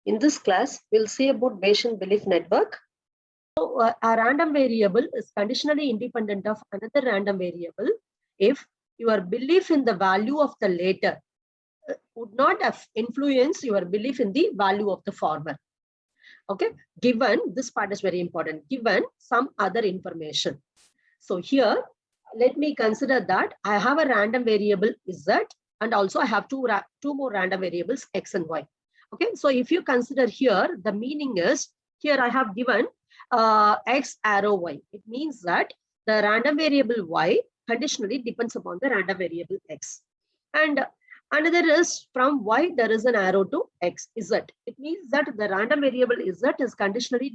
In this class, we'll see about Bayesian belief network. So, a random variable is conditionally independent of another random variable if your belief in the value of the latter would not have influenced your belief in the value of the former. Okay, given, this part is very important, given some other information. So here, let me consider that I have a random variable z, and also I have two more random variables x and y. Okay, so if you consider here, the meaning is, here I have given x arrow y. It means that the random variable y conditionally depends upon the random variable x. And another is from y, there is an arrow to x, z. It means that the random variable z is conditionally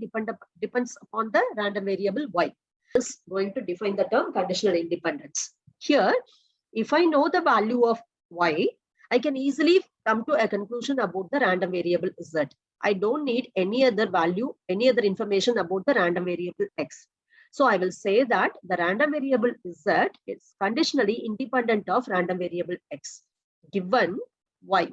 depends upon the random variable y. Is going to define the term conditional independence. Here, if I know the value of y, I can easily come to a conclusion about the random variable z. I don't need any other value, any other information about the random variable x. So I will say that the random variable z is conditionally independent of random variable x given y.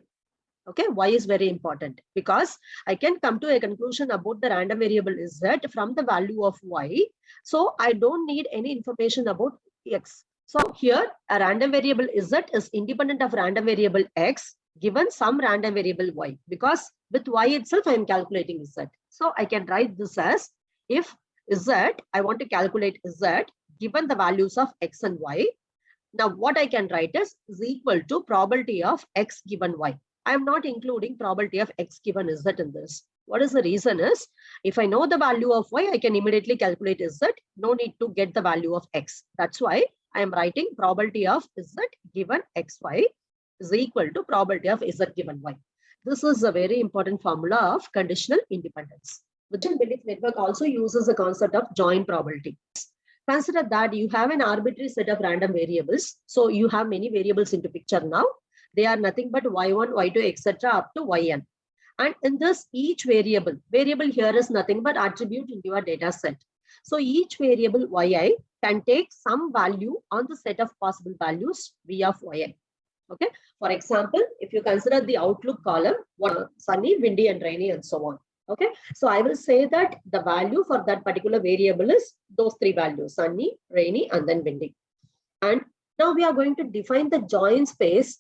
Okay, y is very important because I can come to a conclusion about the random variable z from the value of y. So I don't need any information about x. So here a random variable z is independent of random variable x given some random variable y, because with y itself I am calculating z. So I can write this as, if z, I want to calculate z given the values of x and y. Now what I can write is equal to probability of x given y. I am not including probability of x given z in this. What is the reason is, if I know the value of y, I can immediately calculate z. No need to get the value of x. That's why I am writing probability of z given xy is equal to probability of z given y. This is a very important formula of conditional independence. Bayesian belief network also uses the concept of joint probability. Consider that you have an arbitrary set of random variables. So you have many variables into picture now. They are nothing but y1, y2, etc. up to yn. And in this, each variable here is nothing but attribute into your data set. So each variable yi can take some value on the set of possible values v of yi. Okay. For example, if you consider the outlook column, sunny, windy, and rainy, and so on. Okay. So I will say that the value for that particular variable is those three values: sunny, rainy, and then windy. And now we are going to define the joint space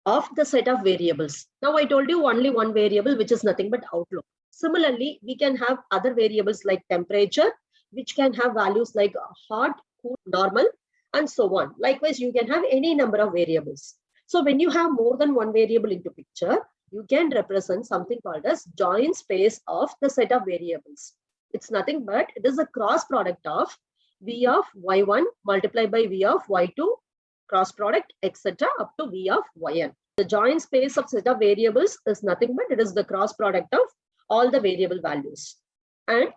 of the set of variables. Now I told you only one variable, which is nothing but outlook. Similarly, we can have other variables like temperature, which can have values like hot, cool, normal, and so on. Likewise, you can have any number of variables. So when you have more than one variable into picture, you can represent something called as joint space of the set of variables. It's nothing but it is a cross product of v of y1 multiplied by v of y2 cross product, etc. up to v of yn. The joint space of set of variables is nothing but it is the cross product of all the variable values. And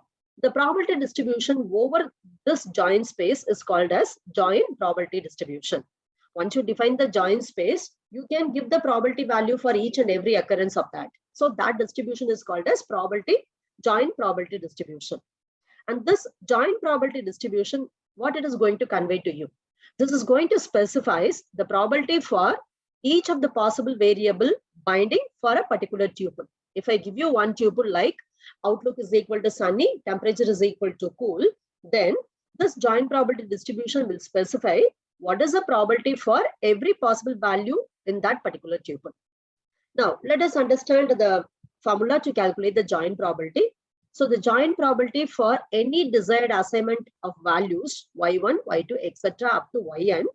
the probability distribution over this joint space is called as joint probability distribution. Once you define the joint space, you can give the probability value for each and every occurrence of that. So that distribution is called as joint probability distribution. And this joint probability distribution, what it is going to convey to you? This is going to specify the probability for each of the possible variable binding for a particular tuple. If I give you one tuple like outlook is equal to sunny, temperature is equal to cool, then this joint probability distribution will specify what is the probability for every possible value in that particular tuple. Now, let us understand the formula to calculate the joint probability. So the joint probability for any desired assignment of values y1, y2, etc. up to yn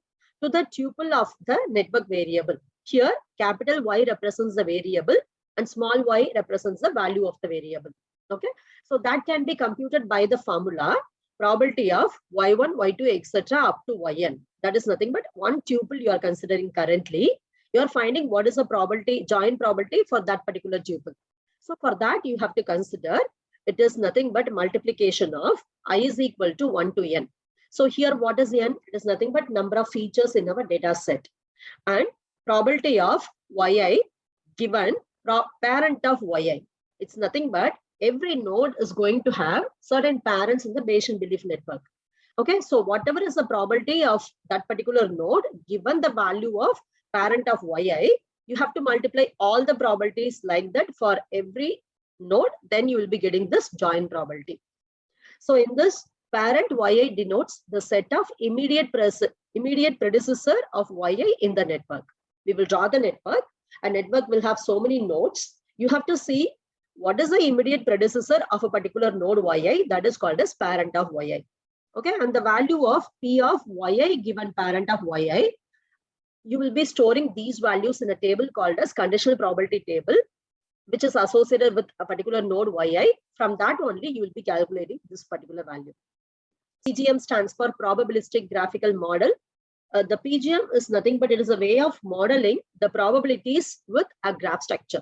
to the tuple of the network variable. Here, capital Y represents the variable and small y represents the value of the variable. Okay, so that can be computed by the formula probability of y1, y2, etc. up to yn. That is nothing but one tuple you are considering currently. You are finding what is the probability, joint probability for that particular tuple. So for that, you have to consider it is nothing but multiplication of I is equal to 1 to n. So here, what is n? It is nothing but number of features in our data set. And probability of yi given parent of yi. It's nothing but every node is going to have certain parents in the Bayesian belief network. Okay, so whatever is the probability of that particular node, given the value of parent of yi, you have to multiply all the probabilities like that for every node, then you will be getting this join probability. So in this, parent yi denotes the set of immediate predecessor of yi in the network. We will draw the network. A network will have so many nodes. You have to see what is the immediate predecessor of a particular node yi, that is called as parent of yi. Okay, and the value of p of yi given parent of yi, you will be storing these values in a table called as conditional probability table, which is associated with a particular node yi. From that only you will be calculating this particular value. PGM stands for probabilistic graphical model. The PGM is nothing but it is a way of modeling the probabilities with a graph structure.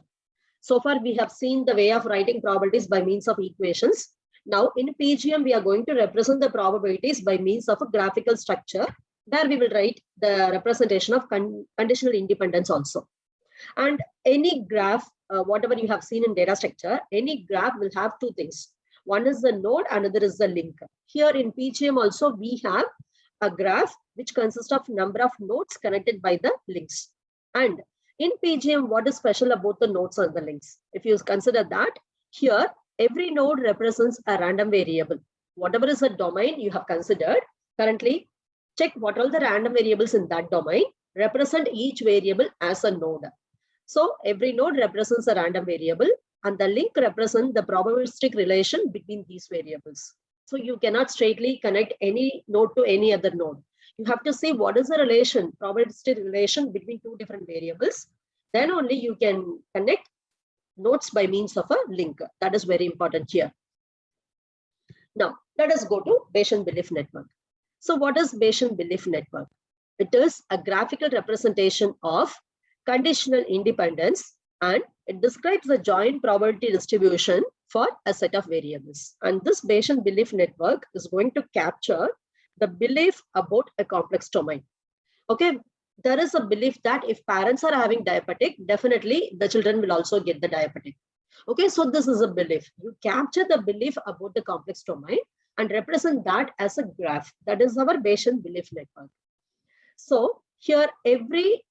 So far we have seen the way of writing probabilities by means of equations. Now in PGM we are going to represent the probabilities by means of a graphical structure, where we will write the representation of conditional independence also. And any graph, whatever you have seen in data structure, any graph will have two things. One is the node, another is the link. Here in PGM also we have a graph which consists of number of nodes connected by the links. And in PGM, what is special about the nodes and the links? If you consider that, here every node represents a random variable. Whatever is the domain you have considered, currently check what are the random variables in that domain, represent each variable as a node. So every node represents a random variable and the link represents the probabilistic relation between these variables. So you cannot straightly connect any node to any other node. You have to see what is the relation, probabilistic relation between two different variables. Then only you can connect nodes by means of a link. That is very important here. Now, let us go to Bayesian belief network. So what is Bayesian belief network? It is a graphical representation of conditional independence, and it describes the joint probability distribution for a set of variables. And this Bayesian belief network is going to capture the belief about a complex domain. Okay, there is a belief that if parents are having diabetic, definitely the children will also get the diabetic. Okay, so this is a belief. You capture the belief about the complex domain and represent that as a graph. That is our Bayesian belief network. So here every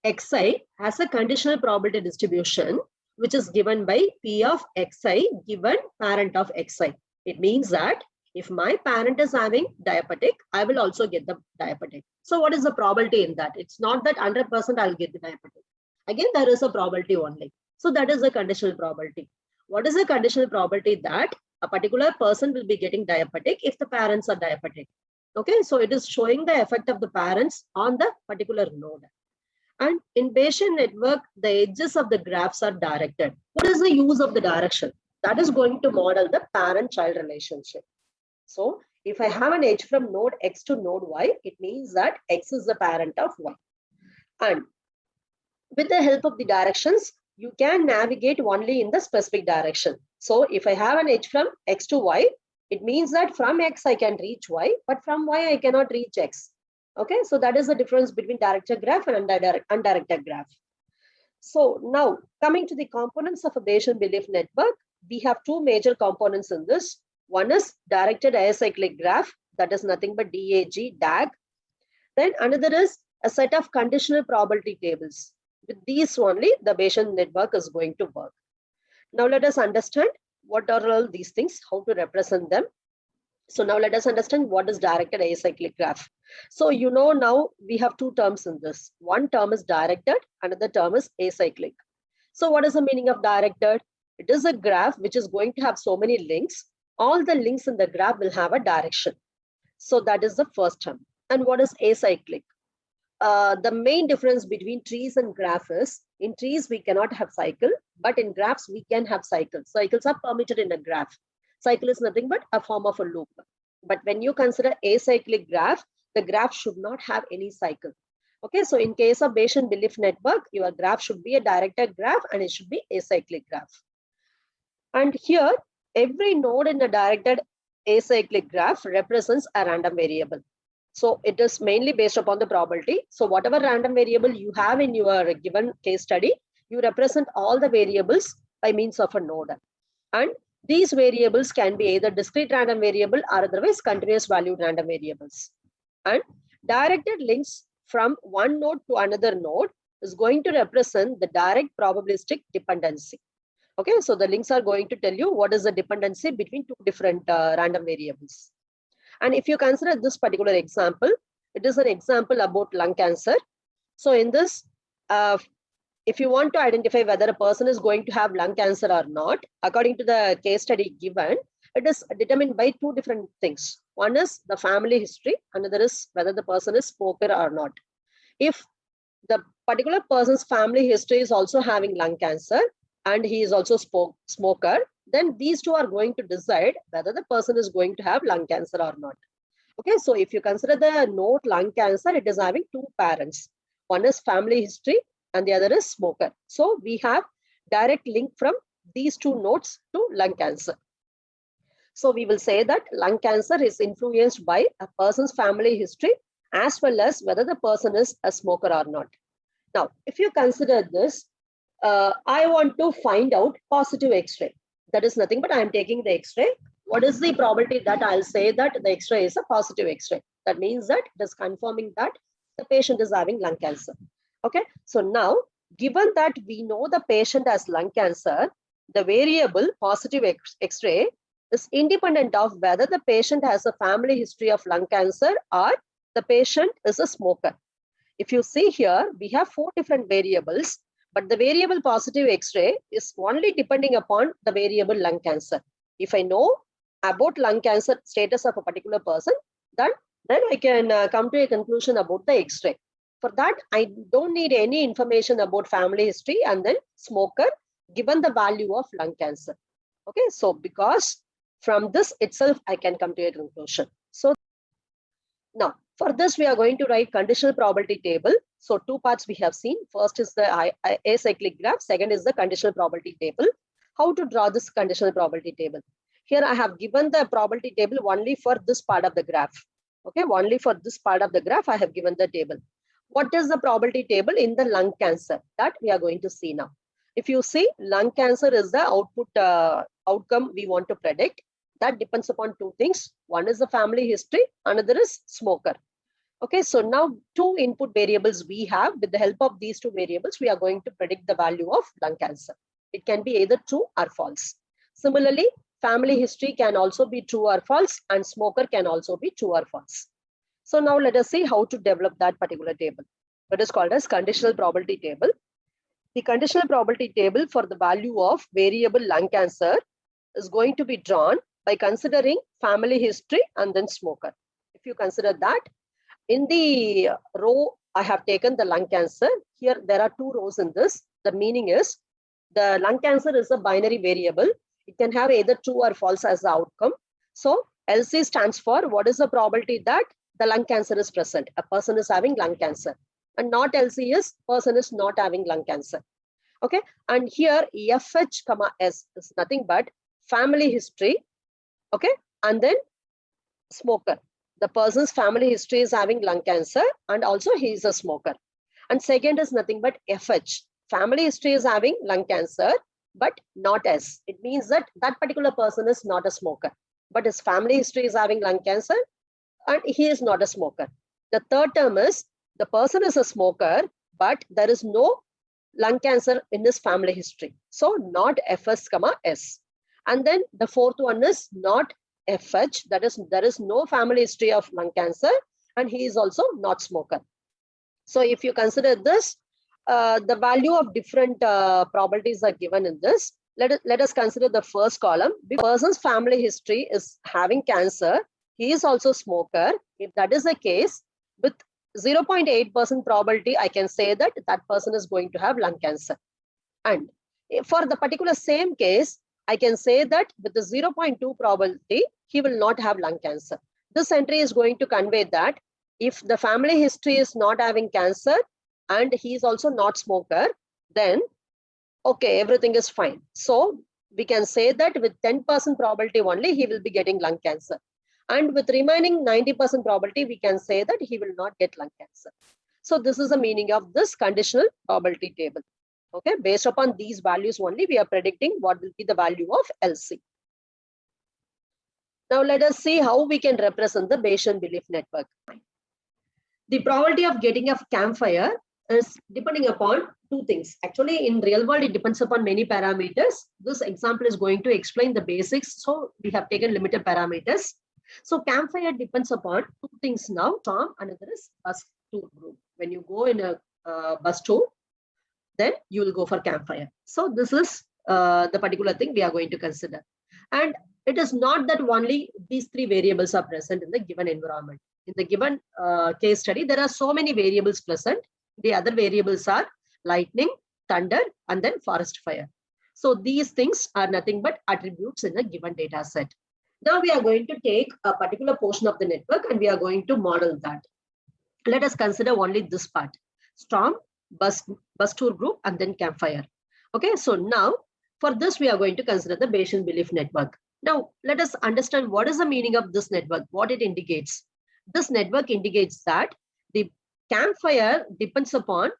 xi has a conditional probability distribution, which is given by p of xi given parent of xi. It means that if my parent is having diabetic, I will also get the diabetic. So what is the probability in that? It's not that 100% I'll get the diabetic. Again, there is a probability only. So that is a conditional probability. What is the conditional probability? That a particular person will be getting diabetic if the parents are diabetic. Okay, so it is showing the effect of the parents on the particular node. And in Bayesian network, the edges of the graphs are directed. What is the use of the direction? That is going to model the parent-child relationship. So if I have an edge from node X to node Y, it means that X is the parent of Y. And with the help of the directions, you can navigate only in the specific direction. So if I have an edge from X to Y, it means that from X I can reach Y, but from Y I cannot reach X. Okay, so that is the difference between directed graph and undirected graph. So now coming to the components of a Bayesian belief network, we have two major components in this. One is directed acyclic graph, that is nothing but DAG. Then another is a set of conditional probability tables. With these only, the Bayesian network is going to work. Now let us understand what are all these things, how to represent them. So now let us understand what is directed acyclic graph. So you know now we have two terms in this. One term is directed, another term is acyclic. So what is the meaning of directed? It is a graph which is going to have so many links. All the links in the graph will have a direction. So that is the first term. And what is acyclic? The main difference between trees and graph is, in trees we cannot have cycle, but in graphs we can have cycles. Cycles are permitted in a graph. Cycle is nothing but a form of a loop. But when you consider acyclic graph, the graph should not have any cycle. Okay, so in case of Bayesian belief network, your graph should be a directed graph and it should be acyclic graph. And here, every node in the directed acyclic graph represents a random variable. So it is mainly based upon the probability. So whatever random variable you have in your given case study, you represent all the variables by means of a node. And these variables can be either discrete random variable or otherwise continuous valued random variables. And directed links from one node to another node is going to represent the direct probabilistic dependency. Okay, so the links are going to tell you what is the dependency between two different random variables. And if you consider this particular example, it is an example about lung cancer. So in this, if you want to identify whether a person is going to have lung cancer or not, according to the case study given, it is determined by two different things. One is the family history, another is whether the person is smoker or not. If the particular person's family history is also having lung cancer and he is also smoker, then these two are going to decide whether the person is going to have lung cancer or not. Okay, so if you consider the note lung cancer, it is having two parents. One is family history and the other is smoker. So we have direct link from these two notes to lung cancer. So we will say that lung cancer is influenced by a person's family history as well as whether the person is a smoker or not. Now, if you consider this, I want to find out positive X-ray. That is nothing but I am taking the X-ray. What is the probability that I'll say that the X-ray is a positive X-ray? That means that it is confirming that the patient is having lung cancer. Okay, so now, given that we know the patient has lung cancer, the variable positive X-ray is independent of whether the patient has a family history of lung cancer or the patient is a smoker. If you see here, we have four different variables, but the variable positive X-ray is only depending upon the variable lung cancer. If I know about lung cancer status of a particular person, then I can come to a conclusion about the X-ray. For that, I don't need any information about family history and then smoker, given the value of lung cancer. Okay, so because from this itself, I can come to a conclusion. So now, for this, we are going to write conditional probability table. So two parts we have seen. First is the acyclic graph. Second is the conditional probability table. How to draw this conditional probability table? Here I have given the probability table only for this part of the graph. Okay, only for this part of the graph, I have given the table. What is the probability table in the lung cancer? That we are going to see now. If you see, lung cancer is the outcome we want to predict. That depends upon two things. One is the family history, another is smoker. Okay, so now two input variables we have. With the help of these two variables, we are going to predict the value of lung cancer. It can be either true or false. Similarly, family history can also be true or false, and smoker can also be true or false. So now let us see how to develop that particular table. It is called as conditional probability table. The conditional probability table for the value of variable lung cancer is going to be drawn by considering family history and then smoker. If you consider that, in the row, I have taken the lung cancer. Here, there are two rows in this. The meaning is the lung cancer is a binary variable. It can have either true or false as the outcome. So LC stands for what is the probability that the lung cancer is present. A person is having lung cancer. And not LC is person is not having lung cancer. Okay. And here FH, S is nothing but family history. Okay, and then smoker. The person's family history is having lung cancer and also he is a smoker. And second is nothing but FH. Family history is having lung cancer, but not S. It means that that particular person is not a smoker, but his family history is having lung cancer and he is not a smoker. The third term is the person is a smoker, but there is no lung cancer in his family history. So not FS, S. And then the fourth one is not FH, that is, there is no family history of lung cancer and he is also not smoker. So if you consider this, the value of different probabilities are given in this. Let us consider the first column. The person's family history is having cancer. He is also smoker. If that is the case, with 0.8% probability, I can say that that person is going to have lung cancer. And for the particular same case, I can say that with the 0.2 probability, he will not have lung cancer. This entry is going to convey that if the family history is not having cancer and he is also not smoker, then okay, everything is fine. So we can say that with 10% probability only, he will be getting lung cancer. And with remaining 90% probability, we can say that he will not get lung cancer. So this is the meaning of this conditional probability table. Okay, based upon these values only, we are predicting what will be the value of LC. Now let us see how we can represent the Bayesian belief network. The probability of getting a campfire is depending upon two things. Actually, in real world, it depends upon many parameters. This example is going to explain the basics. So we have taken limited parameters. So campfire depends upon two things now. Storm, another is bus tour group. When you go in a bus tour, then you will go for campfire. So this is the particular thing we are going to consider. And it is not that only these three variables are present in the given environment. In the given case study, there are so many variables present. The other variables are lightning, thunder, and then forest fire. So these things are nothing but attributes in a given data set. Now we are going to take a particular portion of the network and we are going to model that. Let us consider only this part: storm, bus tour group, and then campfire. Okay, so now for this, we are going to consider the Bayesian belief network. Now, let us understand what is the meaning of this network, what it indicates. This network indicates that the campfire depends upon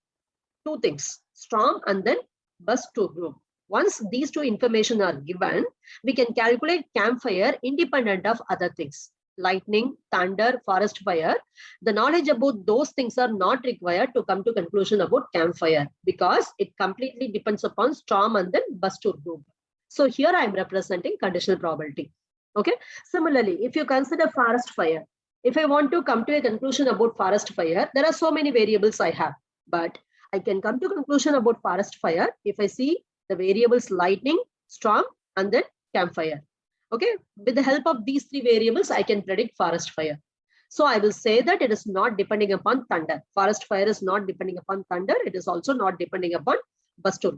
two things: storm and then bus tour group. Once these two information are given, we can calculate campfire independent of other things. Lightning, thunder, forest fire. The knowledge about those things are not required to come to conclusion about campfire because it completely depends upon storm and then bus tour group. So here I am representing conditional probability. Okay. Similarly, if you consider forest fire, if I want to come to a conclusion about forest fire, there are so many variables I have, but I can come to conclusion about forest fire if I see the variables lightning, storm, and then campfire. Okay, with the help of these three variables, I can predict forest fire. So I will say that it is not depending upon thunder. Forest fire is not depending upon thunder. It is also not depending upon bus tour.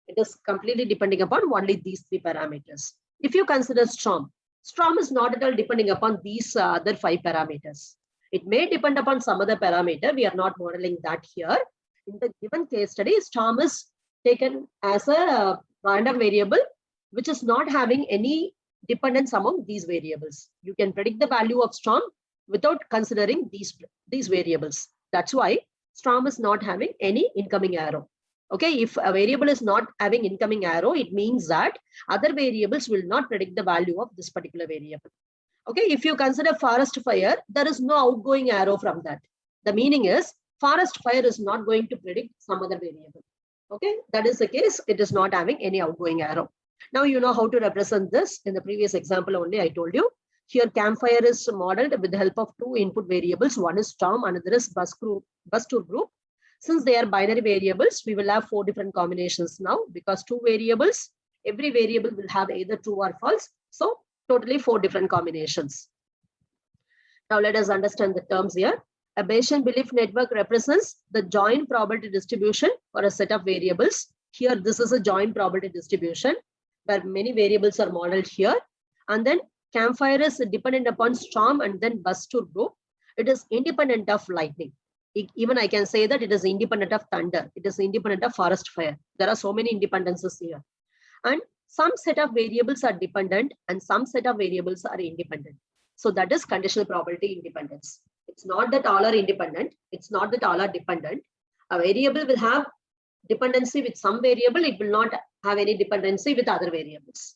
It is completely depending upon only these three parameters. If you consider storm, storm is not at all depending upon these other five parameters. It may depend upon some other parameter. We are not modeling that here. In the given case study, storm is taken as a random variable, which is not having any dependence among these variables. You can predict the value of storm without considering these variables. That's why storm is not having any incoming arrow. Okay, if a variable is not having incoming arrow, it means that other variables will not predict the value of this particular variable. Okay, if you consider forest fire, there is no outgoing arrow from that. The meaning is forest fire is not going to predict some other variable. Okay, that is the case. It is not having any outgoing arrow. Now you know how to represent this. In the previous example only, I told you. Here campfire is modeled with the help of two input variables. One is storm, another is bus tour group. Since they are binary variables, we will have four different combinations now because two variables, every variable will have either true or false. So totally four different combinations. Now let us understand the terms here. A Bayesian belief network represents the joint probability distribution for a set of variables. Here, this is a joint probability distribution where many variables are modeled here. And then campfire is dependent upon storm and then bus tour group. It is independent of lightning. Even I can say that it is independent of thunder. It is independent of forest fire. There are so many independences here. And some set of variables are dependent and some set of variables are independent. So that is conditional probability independence. It's not that all are independent. It's not that all are dependent. A variable will have dependency with some variable. It will not have any dependency with other variables.